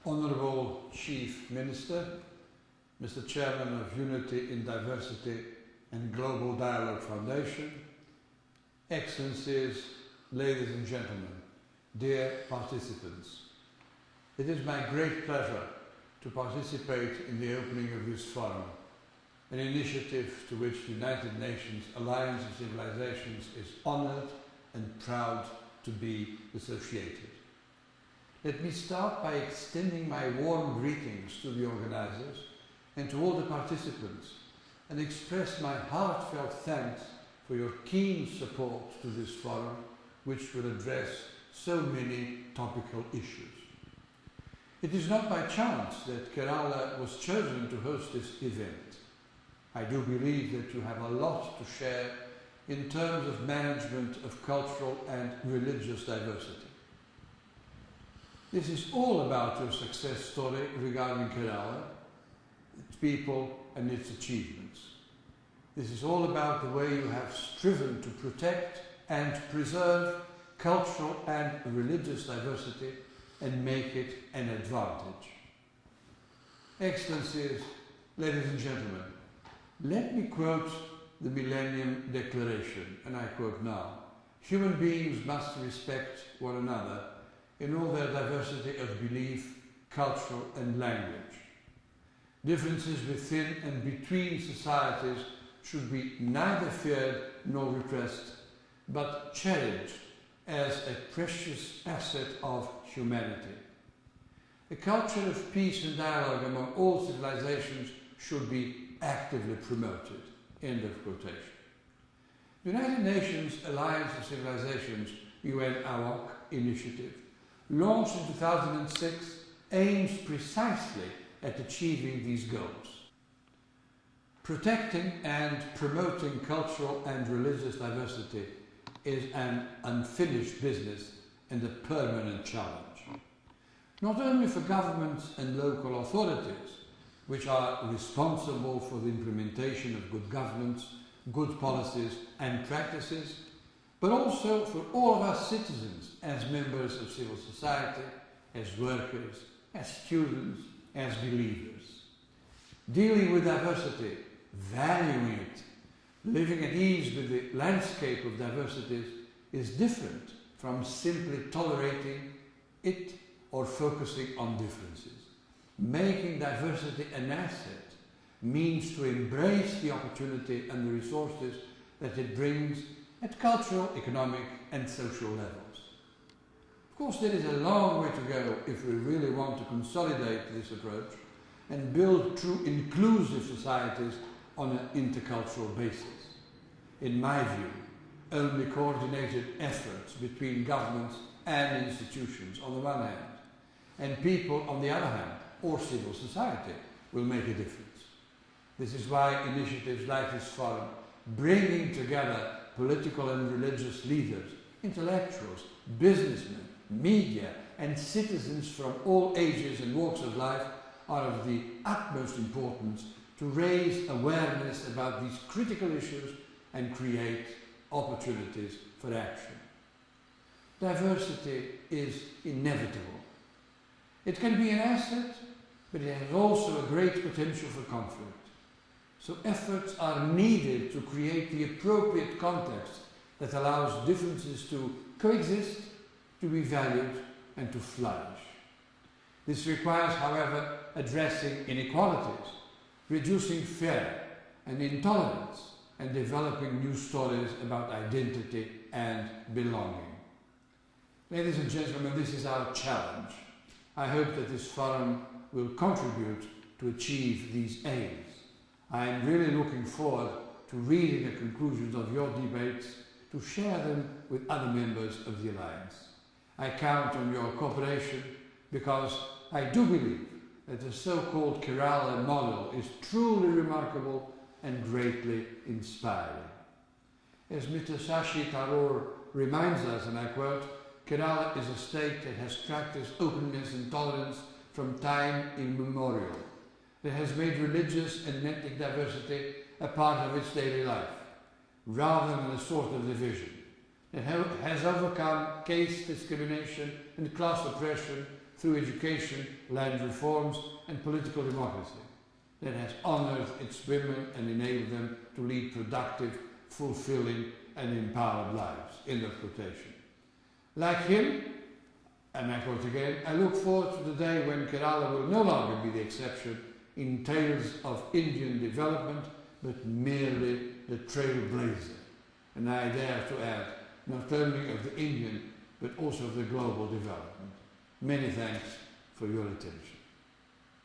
Honourable Chief Minister, Mr. Chairman of Unity in Diversity and Global Dialogue Foundation, Excellencies, ladies and gentlemen, dear participants, it is my great pleasure to participate in the opening of this forum, an initiative to which the United Nations Alliance of Civilizations is honoured and proud to be associated. Let me start by extending my warm greetings to the organisers and to all the participants and express my heartfelt thanks for your keen support to this forum, which will address so many topical issues. It is not by chance that Kerala was chosen to host this event. I do believe that you have a lot to share in terms of management of cultural and religious diversity. This is all about your success story regarding Kerala, its people and its achievements. This is all about the way you have striven to protect and preserve cultural and religious diversity and make it an advantage. Excellencies, ladies and gentlemen, let me quote the Millennium Declaration, and I quote now: "Human beings must respect one another in all their diversity of belief, culture and language. Differences within and between societies should be neither feared nor repressed, but cherished as a precious asset of humanity. A culture of peace and dialogue among all civilizations should be actively promoted." End of quotation. The United Nations Alliance of Civilizations, UN-AWOC initiative, launched in 2006, aims precisely at achieving these goals. Protecting and promoting cultural and religious diversity is an unfinished business and a permanent challenge, not only for governments and local authorities, which are responsible for the implementation of good governance, good policies and practices, but also for all of us citizens as members of civil society, as workers, as students, as believers. Dealing with diversity, valuing it, living at ease with the landscape of diversities is different from simply tolerating it or focusing on differences. Making diversity an asset means to embrace the opportunity and the resources that it brings at cultural, economic and social levels. Of course, there is a long way to go if we really want to consolidate this approach and build true inclusive societies on an intercultural basis. In my view, only coordinated efforts between governments and institutions on the one hand, and people on the other hand, or civil society, will make a difference. This is why initiatives like this forum, bringing together political and religious leaders, intellectuals, businessmen, media and citizens from all ages and walks of life, are of the utmost importance to raise awareness about these critical issues and create opportunities for action. Diversity is inevitable. It can be an asset, but it has also a great potential for conflict. So efforts are needed to create the appropriate context that allows differences to coexist, to be valued and to flourish. This requires, however, addressing inequalities, reducing fear and intolerance, and developing new stories about identity and belonging. Ladies and gentlemen, this is our challenge. I hope that this forum will contribute to achieve these aims. I am really looking forward to reading the conclusions of your debates, to share them with other members of the Alliance. I count on your cooperation because I do believe that the so-called Kerala model is truly remarkable and greatly inspiring. As Mr. Shashi Tharoor reminds us, and I quote, "Kerala is a state that has practiced openness and tolerance from time immemorial, that has made religious and ethnic diversity a part of its daily life, rather than a sort of division, that has overcome caste discrimination and class oppression through education, land reforms and political democracy that has honoured its women and enabled them to lead productive, fulfilling and empowered lives. End of quotation. Like him, and I quote again, I look forward to the day when Kerala will no longer be the exception in tales of Indian development, but merely the trailblazer. And I dare to add, not only of the Indian, but also of the global development. Many thanks for your attention.